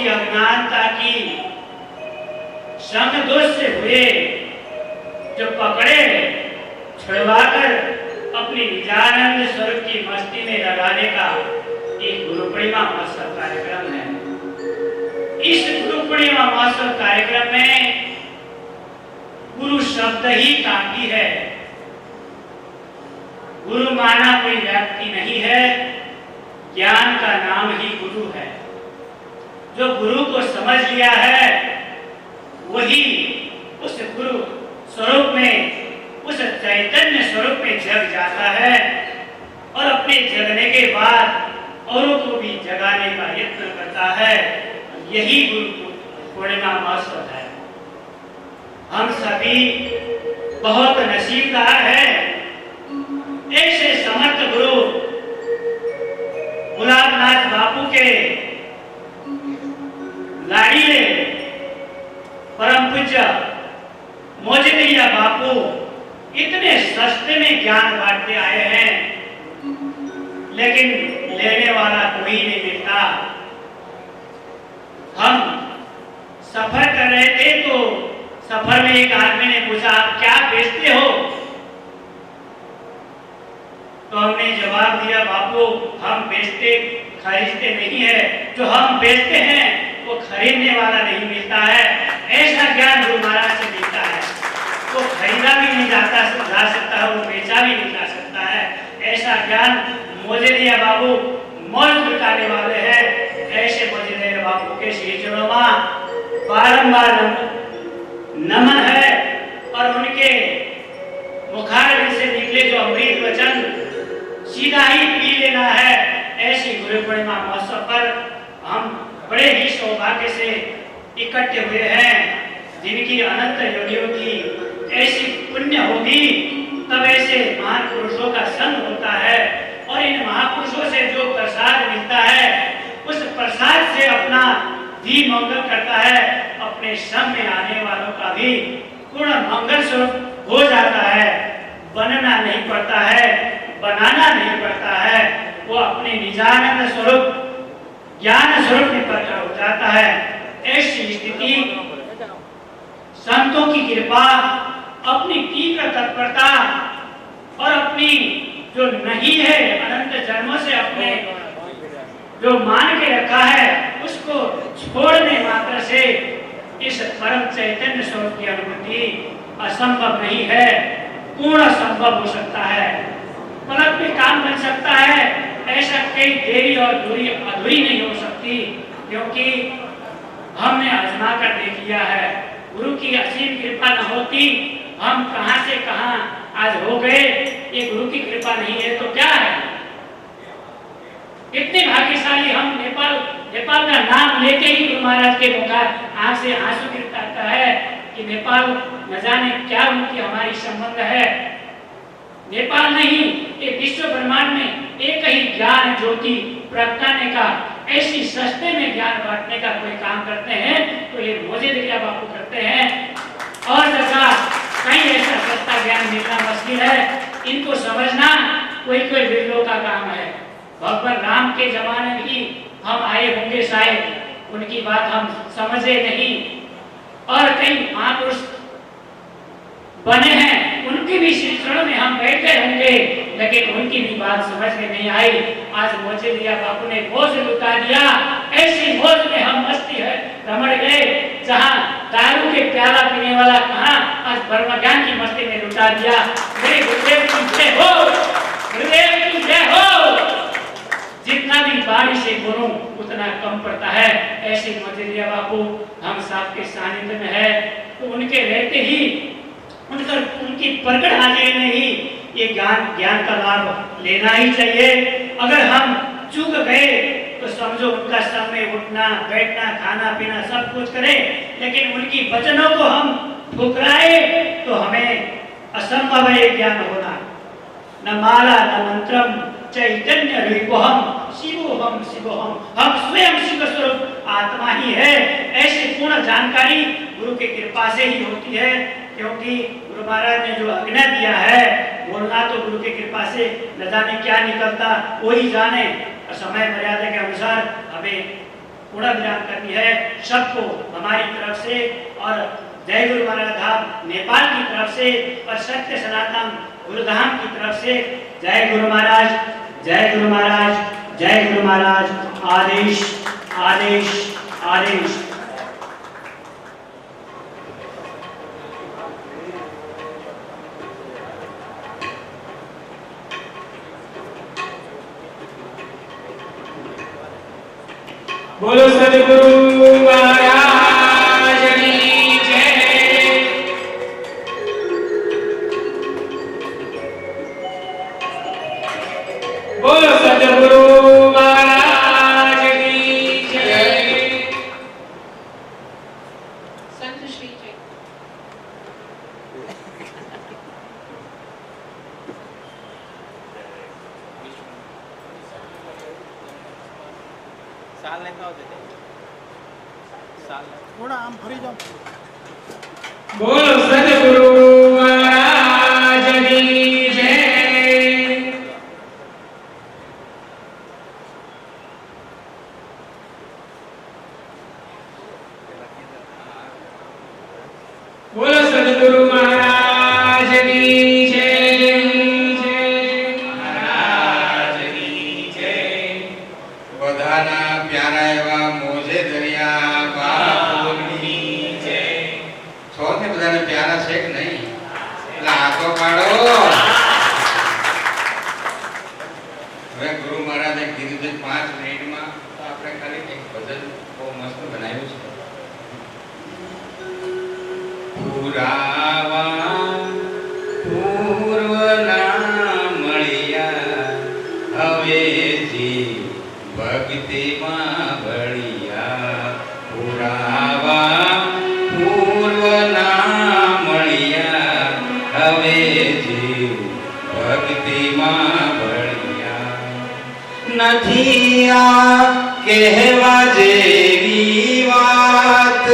की अज्ञानता की संग दोष से हुए जो पकड़े छुड़वाकर अपनी निजानंद स्वरूप की मस्ती में लगाने का एक गुरु पूर्णिमा महोत्सव कार्यक्रम है। इस गुरु पूर्णिमा महोत्सव कार्यक्रम में गुरु शब्द ही काफी है। गुरु माना कोई व्यक्ति नहीं है, ज्ञान का नाम ही गुरु है। जो गुरु को समझ लिया है वही उस गुरु स्वरूप में, उस चैतन्य स्वरूप में जग जाता है और अपने जगने के बाद औरों को भी जगाने का यत्न करता है। यही गुरु पूर्णिमा महोत्सव है। हम सभी बहुत नसीबदार हैं। ऐसे समर्थ गुरु गुलाबनाथ बापू के लाडीले परम पूज्य मोजलिया बापू इतने सस्ते में ज्ञान बांटते आए हैं, लेकिन लेने वाला कोई नहीं मिलता। हम सफर कर रहे थे तो सफर में एक आदमी ने पूछा, आप क्या बेचते हो? तो हमने जवाब दिया, बापू हम बेचते खरीदते नहीं है, जो हम बेचते हैं वो खरीदने वाला नहीं मिलता है। ऐसा ज्ञान गुरु महाराज से मिलता है। वो खरीदा भी नहीं जा सकता है, वो बेचा भी नहीं जा सकता है। ऐसा ज्ञान मोजलिया बाबू मौज लुटाने वाले हैं। ऐसे मोजलिया बाबू के श्री चरणों में बारंबार नमन है और उनके मुखारविंद से निकले जो अमृत वचन सीधा ही पी लेना है। ऐसी गुरु पूर्णिमा महोत्सव पर हम बड़े ही सौभाग्य से इकट्ठे हुए हैं। जिनकी अनंत योनियों की ऐसी पुण्य होगी तब ऐसे महान पुरुषों का संग होता है और इन महापुरुषों से जो प्रसाद मिलता है उस प्रसाद से अपना भी मंगल करता है, अपने संग में आने वालों का भी पूर्ण मंगल स्वरूप हो जाता है। बनना नहीं पड़ता है, बनाना नहीं पड़ता है, वो अपने निजानंद स्वरूप ज्ञान स्वरूप में प्रकट हो जाता है। ऐसी स्थिति संतों की कृपा, अपनी तीव्र तत्परता और अपनी जो नहीं है अनंत जन्मों से अपने जो मान के रखा है उसको छोड़ने मात्र से इस परम चैतन्य स्वरूप की अनुभूति असंभव नहीं है, पूर्ण संभव हो सकता है। पलक में काम बन सकता है, ऐसा कई देरी और दूरी अधूरी नहीं हो सकती, क्योंकि हमने आजमा कर देख लिया है। गुरु की असीम कृपा न होती हम कहां से कहां आज हो गए। ये गुरु की कृपा नहीं है तो क्या है? कितने भाग्यशाली हम। नेपाल का नाम लेते ही गुरु महाराज के मुख आंख से आंसू गिरता है कि नेपाल न जाने क्या उनकी हमारी संबंध है। नेपाल नहीं, ये विश्व ब्रह्मांड में एक ही ज्ञान ज्योति प्रगटाने का, ऐसी सस्ते में ज्ञान बांटने का कोई काम करते हैं तो ये मोजलिया बापू करते हैं। और जगह कहीं ऐसा सस्ता ज्ञान मिलना मुश्किल है। इनको समझना कोई विरलों का काम है। भगवान राम के जमाने में ही हम आए होंगे शायद, उनकी बात हम समझे नहीं। और कई महापुरुष बने हैं, उनके भी श्री चरणों में हम बैठे होंगे, लेकिन उनकी भी बात समझ में नहीं आई। आज मोजलिया बापू ने बोझ लुटा दिया। ऐसी बोझ में हम मस्ती है रमण गए, जहाँ दारू के प्याला पीने वाला कहाँ आज ब्रह्म ज्ञान की मस्ती में लुटा दिया। मेरे गुरुदेव की जय हो, गुरुदेव की जय हो। जितना भी बारिश से बोलूं उतना कम पड़ता है। ऐसे मोजलिया बापू हम सबके सानिध्य में है, तो उनके रहते ही उनकी प्रकट हाजिरी में ही ये ज्ञान का लाभ लेना ही चाहिए। अगर हम चूक गए तो समझो उनका समय उठना बैठना खाना पीना सब कुछ करें, लेकिन उनकी वचनों को हम ठुकराए तो हमें असंभव है ज्ञान होना। न माला न मंत्रम चैतन्य रूपहम शिवोहम शिवोहम, हम स्वयं शिव स्वरूप आत्मा ही है। ऐसी पूर्ण जानकारी गुरु की कृपा से ही होती है, क्योंकि गुरु महाराज ने जो आज्ञा दिया है बोलना तो गुरु की कृपा से न जाने क्या निकलता वही जाने। और समय मर्यादा के अनुसार हमें पूर्ण विराम करनी है। सबको हमारी तरफ से और जय गुरु महाराज धाम नेपाल की तरफ से और सत्य सनातन गुरुधाम की तरफ से जय गुरु महाराज, जय गुरु महाराज, जय गुरु महाराज। आदेश आदेश आदेश। बोलो सद्गुरु महाराज की जय। बोलो सद्गुरु महाराज की जय। संत श्री जय। साल लेता होते थे साल थोड़ा आम फरी जाओ। बोलो सद्गुरु महाराज की जय। बोलो सद्गुरु महाराज की जय। महाराज की जय। बधाना प्यारा एवा मोजे दरिया बापुनी जय। છો ને બધાને પ્યારા છે કે નહીં? એટલે હાથો પાડો। હવે ગુરુ મહારાજે કીધું છે 5 મિનિટમાં તો આપણે ખાલી એક ભજન બહુ મસ્ત બનાવ્યું છે। પુરાવા પૂર્વના મળ્યા હવે જી ભક્તિમાં ભળિયા। પુરાવા પૂર્વના મળ્યા હવે જીવ ભક્તિમાં ભળિયા। નથી આ કહેવા જેવી વાત,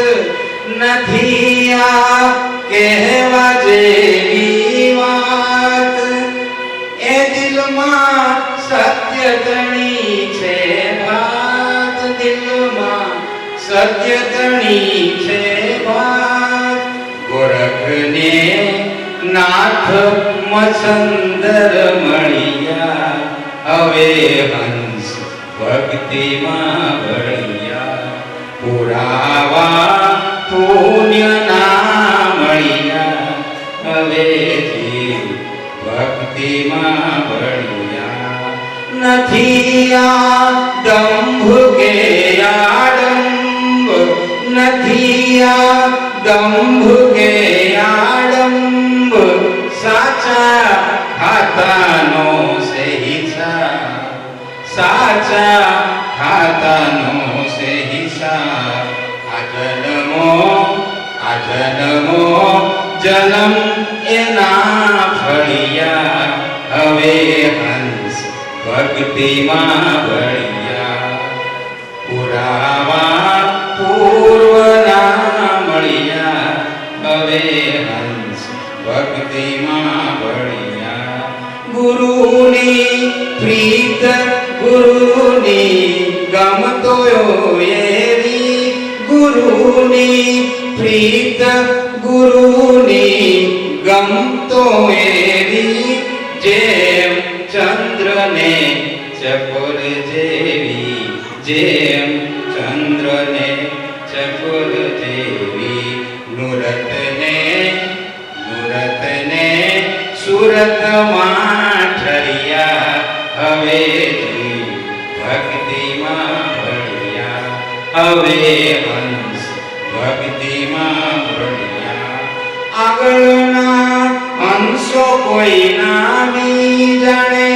નથી આ કહેવા જેવી વાત, એ દિલમાં સત્ય તણી છે વાત, દિલમાં સત્ય તણી છે વાત। ગોરખને નાથ મસંદર મળ્યા હવે હંસ ભક્તિમાં ભળિયા। પુરાવા પુણ્યના મળ્યા હવે જીવ ભક્તિમાં ભળિયા। નથી આ દંભ કે આડંબ, નથી આ દંભ કે આડંબ, સાચા ખાતાનો છે હિસાબ, સાચા ખાતાનો છે હિસાબ। આ જન્મો જન્મ એના ફળિયા હવે હંસ ભક્તિમાં ભળિયા। પુરાવા પૂર્વના મળ્યા હવે હંસ ભક્તિમાં ભળિયા। ગુરુની પ્રીત ગુરુની ગમતો એવી, ગુરુની પ્રીત ગુરુની ગમતો એવી, જેમ ચંદ્રને ચકોર જેવી, જેમ ચંદ્રને ચકોર જેવી। નુરતને નુરતને સુરતમાં ઠરિયા હવે જીવ ભક્તિમાં ભળિયા। હવે હંસ ભક્તિમાં ભળિયા। આગળના હંસો કોઈ નામી જાણે,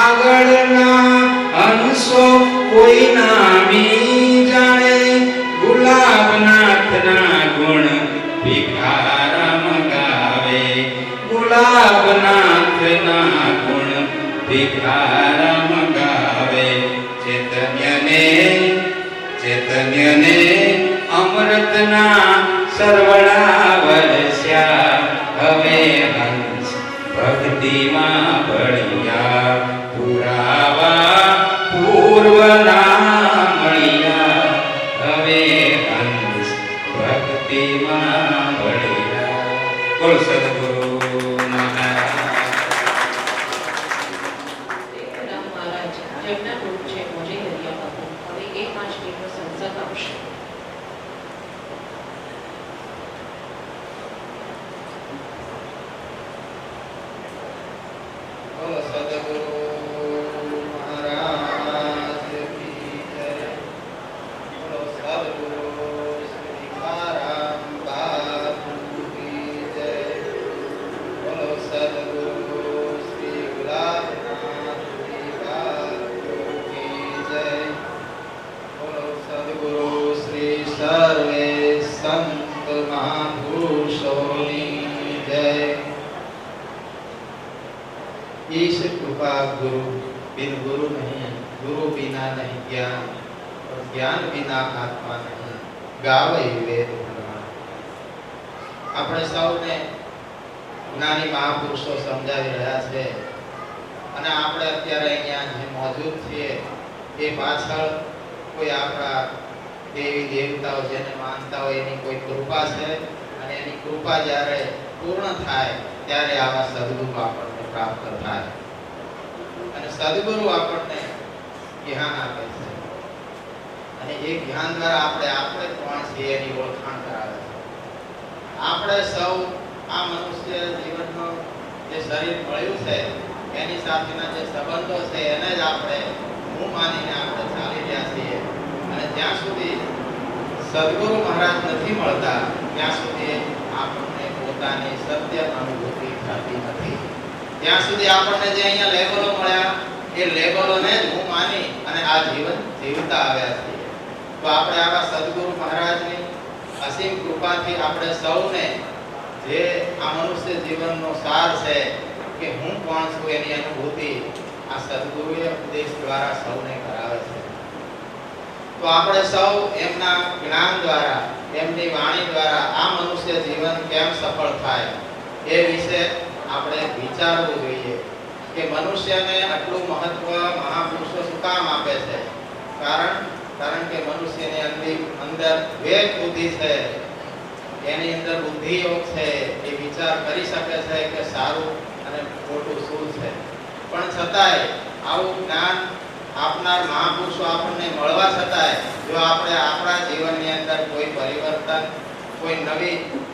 આગળના હંસો કોઈ નામી જાણે, ગુલાબનાથના ગુણ ભિખારામ ગાવે, ગુલાબનાથના ગુણ ભિખારામ ગાવે। ચૈતન્યને અમૃતના સરવડા વરસ્યા હવે હંસ ભક્તિમાં ભળિયા। પુરાવા પૂર્વના મળ્યા બોલ સદગુરુ મહારાજ રામ મહારાજ જેમના ગુરુ છે મોજે દરિયા બાપુ હવે એ 5 મિનિટનો સંસદ આપશે. બોલ સદગુરુ મહારાજ કી જય. બોલો સદગુરુ શ્રી તુકારામ બાપુ કી જય. બોલો સદગુરુ શ્રી ગુલાબનાથજી બાપુ કી જય. બોલો સદગુરુ શ્રી સર્વે સંત મહાપુરુષોની જય. ईश कृपा गुरु बिन गुरु नहीं, गुरु बिना नहीं ज्ञान, और ज्ञान बिना आत्मा नहीं, गावे वेद पुराण. આપણે સૌને જ્ઞાની મહાપુરુષો સમજાવી રહ્યા છે અને આપણે અત્યારે અહીંયા જે મોજૂદ છીએ એ પાછળ કોઈ આપણા દેવી દેવતાઓ જેને માનતા હોય એની કોઈ કૃપા છે અને એની કૃપા જ્યારે પૂર્ણ થાય ત્યારે આવા સદગુરુ આપણને પ્રાપ્ત થાય અને સદગુરુ આપણને જ્ઞાન આપે છે અને એ જ્ઞાન દ્વારા આપણે કોણ છીએ એની ઓળખાણ કરાવે છે. આપણે સૌ આ મનુષ્ય જીવનનો જે શરીર મળ્યું છે એની સાથેના જે સંબંધો છે એને જ આપણે હું માનીને આપણે ચાલી રહ્યા છીએ અને જ્યાં સુધી સદગુરુ મહારાજ નથી મળતા ત્યાં સુધી આપણને પોતાની સત્ય અનુભૂતિ થતી નથી. ત્યાં સુધી આપણને જે અહીંયા લેબલો મળ્યા એ લેબલોને જ હું માની અને આ જીવન જીવતા આવ્યા છીએ. તો આપણે આવા સદગુરુ મહારાજની અસીમ કૃપાથી આપણે સૌને જે આ મનુષ્ય જીવનનો સાર છે કે હું કોણ છું એની અનુભૂતિ આ સદગુરુએ ઉપદેશ દ્વારા સૌને કરાવે છે. તો આપણે સૌ એમના જ્ઞાન દ્વારા એમની વાણી દ્વારા આ મનુષ્ય જીવન કેમ સફળ થાય એ વિશે આપણે વિચારવું જોઈએ કે મનુષ્યને આટલું મહત્વ મહાપુરુષો શું કામ આપે છે. કારણ કે મનુષ્યની અંદર વિવેક બુદ્ધિ છે, એની અંદર બુદ્ધિ યોગ છે, એ વિચાર કરી શકે છે કે સારું અને ખોટું શું છે. પણ છતાંય આવું જ્ઞાન આપનાર મહાપુરુષો આપણને મળવા છતાંય જો આપણે આપણા જીવનની અંદર કોઈ પરિવર્તન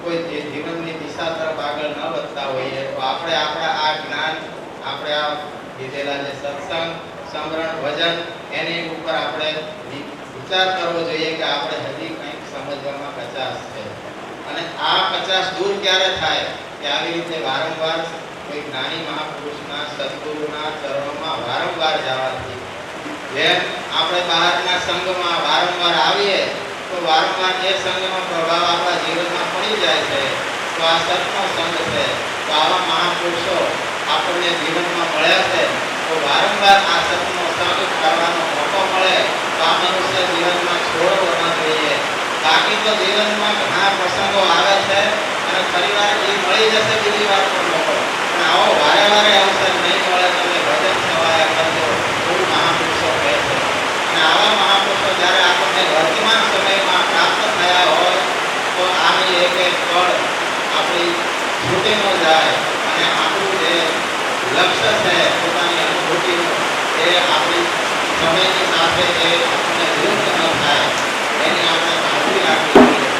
કોઈ જીવનની દિશા તરફ આગળ ન વધતા હોઈએ તો આપણે આપણા આ જ્ઞાન આપણે આ લીધેલા જે સત્સંગ સમરણ ભજન એની ઉપર આપણે વિચાર કરવો જોઈએ કે આપણે હજી કંઈક સમજવામાં કચાશ છે અને આ કચાશ દૂર ક્યારે થાય કે આવી રીતે વારંવાર કોઈ જ્ઞાની મહાપુરુષના સદગુરુના ચરણોમાં વારંવાર જવાથી જેમ આપણે બહારના સંઘમાં વારંવાર આવીએ તો વારંવાર એ સંઘનો પ્રભાવ આપણા જીવનમાં પડી જાય છે. તો આ સત્સંગ સંઘ છે. તો આવા મહાપુરુષો આપણને જીવનમાં મળ્યા છે તો વારંવાર આ સત્સંગનો સંગ કરવાનો મોકો મળે તો આ મનુષ્ય જીવનમાં છોડવો ન જોઈએ. બાકી તો જીવનમાં ઘણા પ્રસંગો આવે છે અને ફરીવાર એ મળી જશે બીજી વાર પણ મોકો, પણ આવો વારે વારે અવસર નહીં મળે. તમે ભજન સવાયા કરજો એવું મહાપુરુષો કહે છે. અને આવા મહાપુરુષો જ્યારે આપણને વર્તમાન સમયમાં પ્રાપ્ત થયા હોય તો આની એક એક પળ આપણી છૂટી ન જાય અને આપણું જે લક્ષ્ય છે પોતાની અનુભૂતિનું એ આપણી સમયની સાથે એ આપણને વિરુદ્ધ ન થાય એની આપણે કાળજી રાખવી જોઈએ.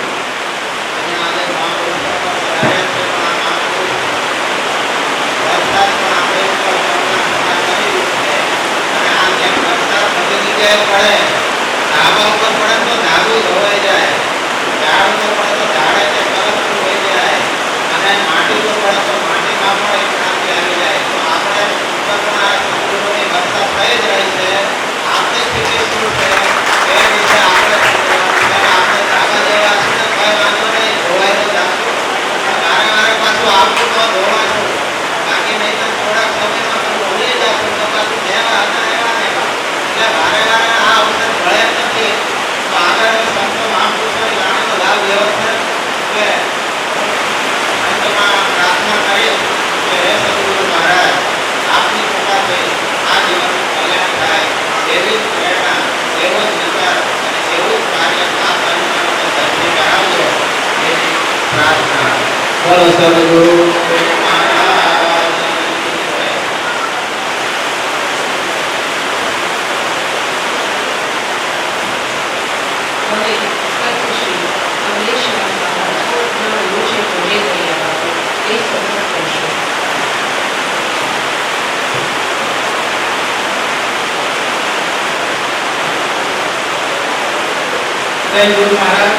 અને આજે મહાપુરુષો પણ રહ્યા છે પણ આ મહાપુરુષ વરસાદ પણ આપણે ઉપર કરુણા કરી દીધું છે અને આ જેમ વરસાદ બધી જગ્યાએ પડે, ધાબા ઉપર પડે તો ધાબું ધોવાઈ જાય, ઝાડ ઉપર પડે તો ઝાડે તે કલરફુલ થઈ જાય અને માટી ઉપર પડે તો માટીમાં પણ એક ક્રાંતિ આવી જાય. તો આપણે ઉપર પણ આ સદગુરુની વરસાદ થઈ જ રહી છે. આપણી સ્થિતિ શું છે બોલો સદગુરુ હવે સર્વશ્રી કમલેશરામ મહારાજના રોજે મોજે કર્યા બાબત એ સમર્થ કરશો. જય ગુરુ મહારાજ.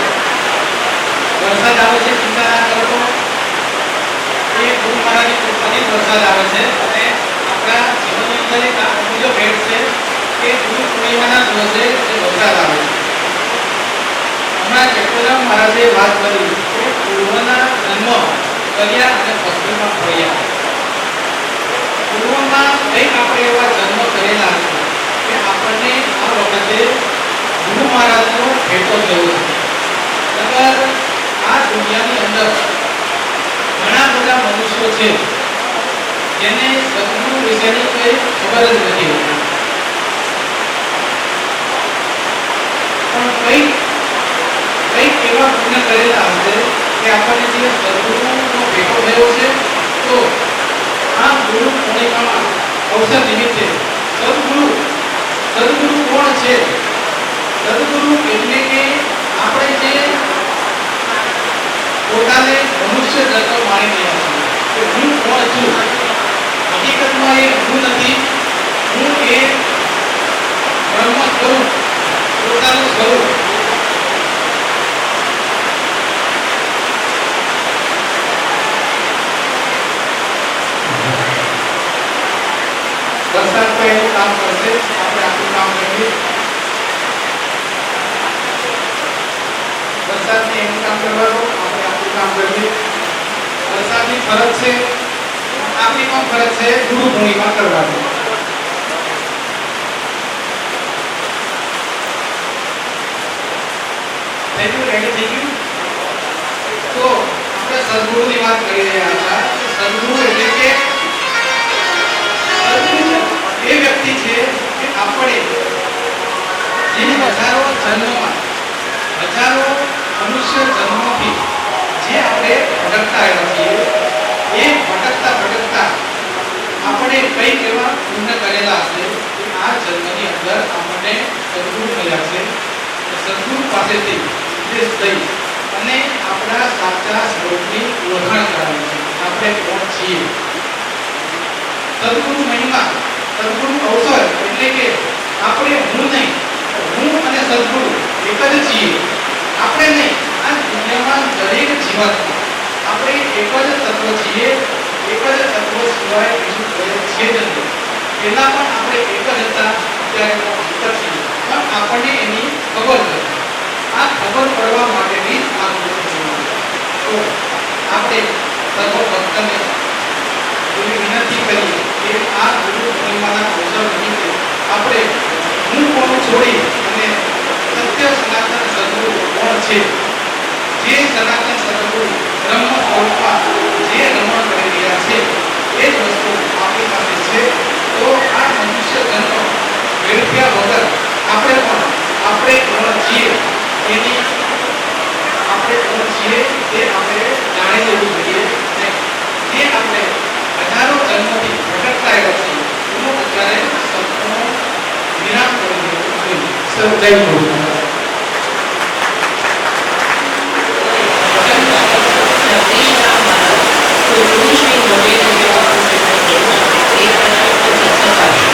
વરસાદ આવે છે, ચિંતા ના કરશો. એ ગુરુ મહારાજની કૃપાથી વરસાદ આવે છે અને આપણા જીવનની અંદર એક અમૂલ્ય ભેટ છે કે ગુરુ પૂર્ણિમાના દિવસે જે વરસાદ આવે છે. હમણાં ચેતોરામ મહારાજે વાત કરી કે પૂર્વના જન્મ કર્યા અને ભક્તિમાં ફર્યા. પૂર્વમાં કંઈક આપણે એવા જન્મ કરેલા છે કે આપણને આ વખતે ગુરુ મહારાજનો ભેટો થયો છે. અગર આ દુનિયાની અંદર ઘણા બધા મનુષ્યો છે જેને સદગુરુ વિશેની કોઈ ખબર જ નથી હોતી, પણ કંઈક એવા પુણ્ય કરેલા હશે કે આપણને જે સદગુરુનો ભેટો થયો છે. તો આ ગુરુ પૂર્ણિમામાં અવસર નિમિત્તે સદગુરુ કોણ છે? સદગુરુ એટલે કે આપણે જે પોતાને મનુષ્ય જન્મ માની રહ્યા છીએ કે હું કોણ છું. હકીકતમાં એ હું નથી. હું એ બ્રહ્મ સ્વરૂપ, પોતાનું સ્વરૂપ. વરસાદ તો એનું કામ કરશે, આપણે આપણું કામ કરીએ. વરસાદને એનું કામ કરવાનું, આપણે આપણું કામ કરીએ. વરસાદની ફરજ છે, આપણી પણ ફરજ છે ગુરુ પૂર્ણિમા કરવાની. રેડી થઈ ગયું? તો આપણે સદગુરુની વાત કરી રહ્યા હતા. સદગુરુ એટલે કે એ વ્યક્તિ છે કે આપણે જે હજારો જન્મમાં, હજારો મનુષ્ય જન્મોથી જે આપણે ભટકતા આવ્યા છીએ, એ ભટકતા આપણે કઈક એવા પુણ્ય કરેલા હશે કે આ જન્મની અંદર આપણને સદગુરુ મળ્યા છે. સદગુરુ પાસેથી ઉપદેશ થઈ અને આપણા સાચા સ્વરૂપની ઓળખાણ કરાવી છે. આપણે કોણ છીએ? સદગુરુ મહિમા, સદગુરુ અવસર એટલે કે આપણે હું નહીં, હું અને સદગુરુ એક જ છીએ. આપણે નહીં, આ દુનિયામાં દરેક જીવાત્મા આપણે એક જ તત્વ છીએ. એક જ તત્વ સિવાય બીજું કોઈ છે જ નહીં. પહેલા પણ આપણે એક જ હતા, અત્યારે પણ એક જ છીએ, પણ આપણને એની ખબર નથી. આ ખબર પડવા માટેની આ ગુરુ પૂર્ણિમા. તો આપણે સર્વ ભક્તને એવી વિનંતી કરીએ કે આ ગુરુ પૂર્ણિમાના અવસર નિમિત્તે આપણે હું કોણ છોડી અને સત્ય સનાતન સદગુરુ કોણ છે, જે સનાતન સદગુરુ બ્રહ્મ સ્વરૂપમાં જે રમણ કરી રહ્યા છે એ જ વસ્તુ આપણી પાસે છે. તો આ મનુષ્ય જન્મ વેડફ્યા વગર આપણે કોણ છીએ એની આપણે કોણ છીએ તે આપણે જાણી લેવું જોઈએ. જે આપણે હજારો જન્મથી ભટકતા આવ્યા છીએ એનો અત્યારે સંપૂર્ણ વિરામ કરી દેવું જોઈએ. સૌ જય ગુરુ. જગદીશરામ મહારાજ રોજની મોજે કર્યા બાબત એ પ્રશ્ન ચકાશો.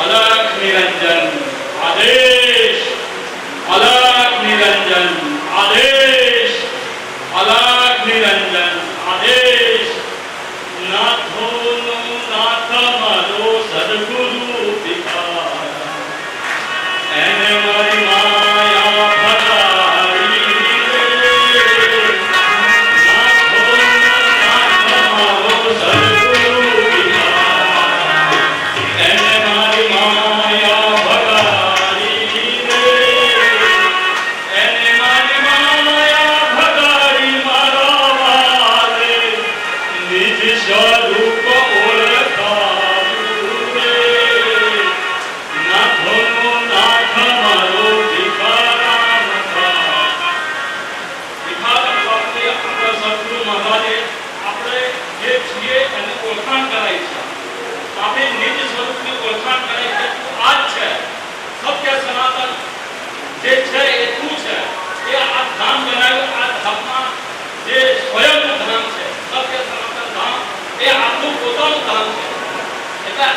अलख निरंजन आदेश, अलख निरंजन आदेश, अलख निरंजन आदेश. नाथो नो नाथ मारो सदगुरु पिता, एने मारी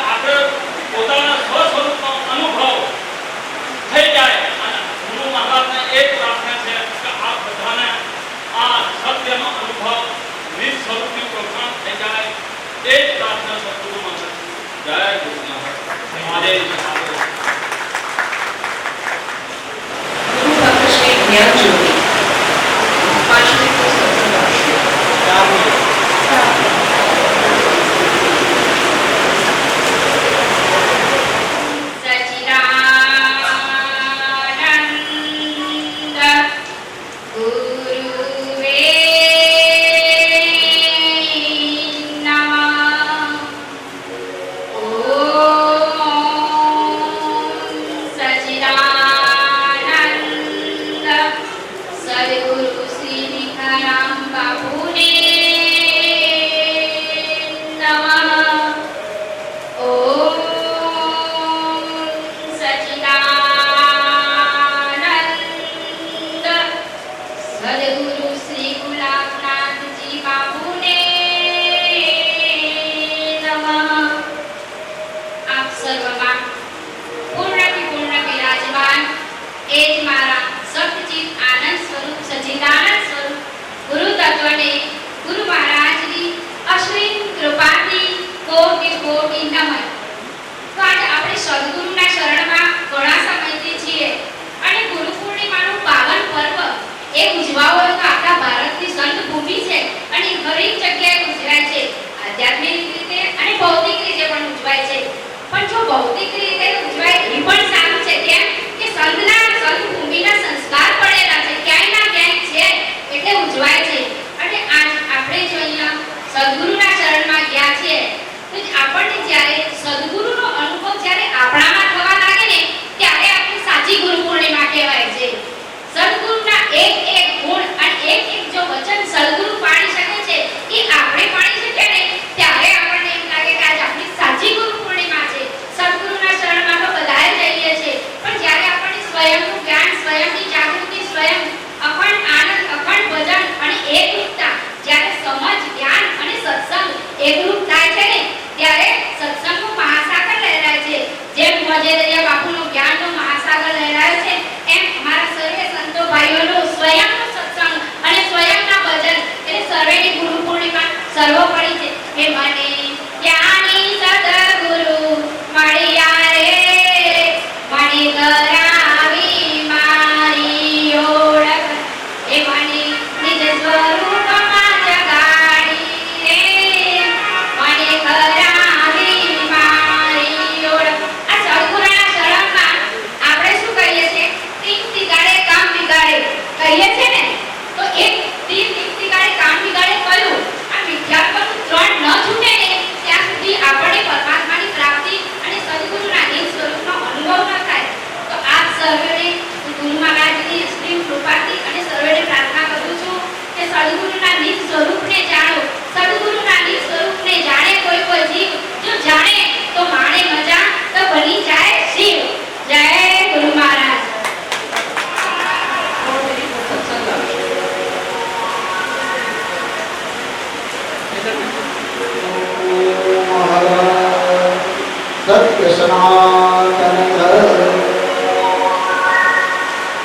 આપણે પોતાના સ્વ સ્વરૂપનો અનુભવ થઈ જાય. અને ગુરુ મહારાજને એક પ્રાર્થના છે કે આ બધાને આ સત્યનો અનુભવ નિજ સ્વરૂપની ઓળખાણ થઈ જાય. એ જ પ્રાર્થના સદગુરુ મહારાજ. જય ગુરુ મહારાજ. આદેશ ગુરુ ભક્તશ્રી જ્ઞાન જ્યોતિ 5 મિનિટનો સત્સંગ આપશે.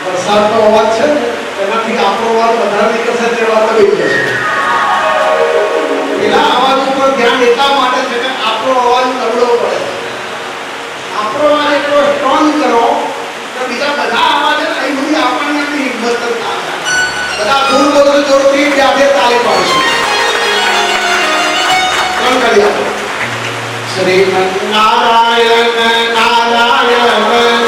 વરસાદનો અવાજ છે ને એનાથી આપણો અવાજ વધારે નીકળશે તે વાત આવી જશે. એના અવાજ ઉપર ધ્યાન એટલા માટે છે કે આપણો અવાજ નબળો પડે. આપણો અવાજ એટલો સ્ટ્રોંગ કરો કે બીજા બધા અવાજ છે ને એ બધી આપણને હિંમત ના થાય. બધા દૂર બોલશે જોરથી બે તાળી પાડશે. કોણ કરી આપો? શ્રીમન્નારાયણ નારાયણ નારાયણ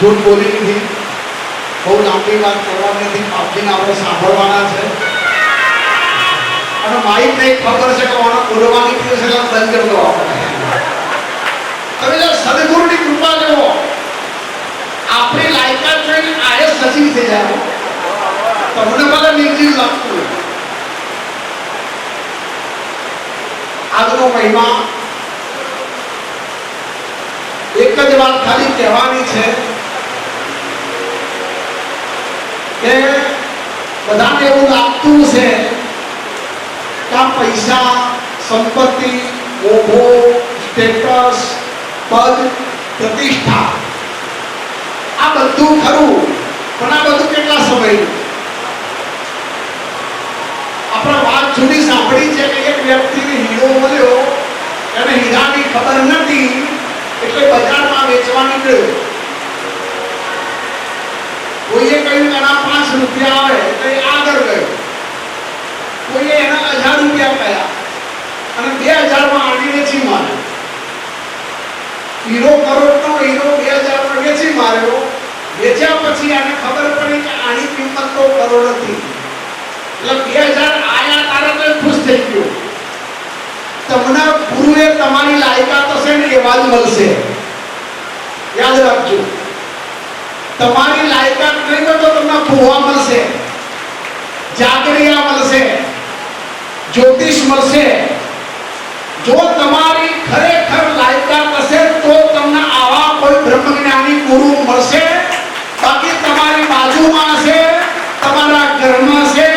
જૂઠ બોલી નથી, બહુ લાંબી વાત કરવાની નથી, પાપજીને આપણે સાંભળવાના છે. અને માઇકને એક ખબર છે કે આને બોલવાની પીએ છે એટલે બંધ કરી દો આપણે. તમે જો સદગુરુની કૃપા જુઓ, આપણી લાયકાત જોઈને આયે સજીવ થઈ જાય. તમને ભલે નિર્જીવ લાગતું હોય. આજનો મહિમા એક જ વાત ખાલી કહેવાની છે કે બધાને એવું લાગતું છે કે આ પૈસા, સંપત્તિ, મોભો, સ્ટેટસ, પદ, પ્રતિષ્ઠા આ બધું ખરું, પણ આ બધું કેટલા સમયનું? આપણે વાત જૂની સાંભળી છે કે એક વ્યક્તિને હીરો મળ્યો, એને હીરાની ખબર નથી એટલે બજારમાં વેચવા નીકળ્યો. કોઈએ કહ્યું કે આના 5 રૂપિયા આવે એટલે એ આગળ ગયો. કોઈએ એના 1000 રૂપિયા કહ્યા અને 2000 માં આની વેચી માર્યો. હીરો કરોડનો હીરો 2000 માં વેચી માર્યો. વેચ્યા પછી આને ખબર પડી કે આની કિંમત તો કરોડ હતી. એટલે 2000 આયા તારે તો ખુશ થઈ ગયો. તમને ગુરુએ તમારી લાયકાત હશે ને એવા જ મળશે. યાદ રાખજો, તમારી લાયકાત નહીં હોય તો તમને ભૂવા મળશે, જાગરિયા મળશે, જ્યોતિષ મળશે. જો તમારી ખરેખર લાયકાત હશે તો તમને આવા કોઈ બ્રહ્મજ્ઞાની ગુરુ મળશે. બાકી તમારી બાજુમાં હશે, તમારા ઘરમાં હશે,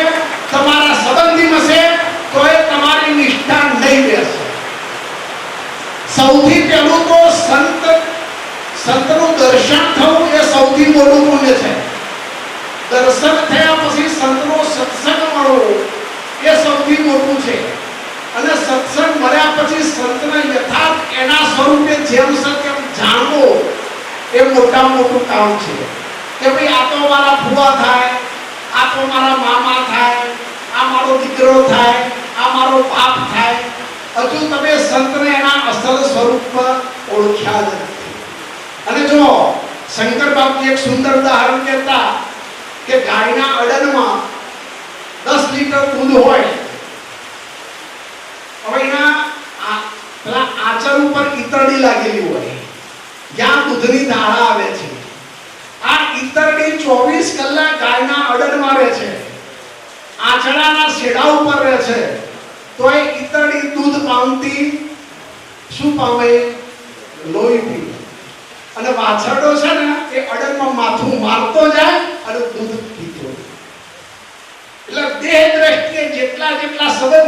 તમારા સંબંધીમાં હશે તો એ તમારી નિષ્ઠા નહીં રહેશે. સૌથી પહેલું તો સંતનું દર્શન થવું એ સૌથી મોટું પુણ્ય છે. દર્શન થયા પછી સંતનો સત્સંગ મળવો એ સૌથી મોટું છે. અને સત્સંગ મળ્યા પછી સંતને યથાર્થ એના સ્વરૂપે જેમ સત્ય જાણવો એ મોટામાં મોટું કામ છે. કે ભાઈ આ તો મારા ફુવા થાય, આ તો મારા મામા થાય, આ મારો દીકરો થાય, આ મારો બાપ થાય. હજુ તમે સંતને એના અસલ સ્વરૂપ પર ઓળખ્યા જ નથી. અને જો શંકર બાપજી એક સુંદર ઉદાહરણ કહેતા કે ગાયના અડનમાં 10 લીટર દૂધ હોય. હવે એના પેલા આચર ઉપર ઈતરડી લાગેલી હોય, જ્યાં દૂધની ધારા આવે છે. આ ઈતરડી 24 કલાક ગાયના અડનમાં રહે છે, આંચળાના શેડા ઉપર રહે છે. તો એ ઈતરડી દૂધ પામતી શું પામે? લોહી પી. અને વાછરડો છે ને એ અડનમાં માથું મારતો જાય અને દૂધ પીતો. એટલે દેહ દ્રષ્ટિએ જેટલા સંબંધ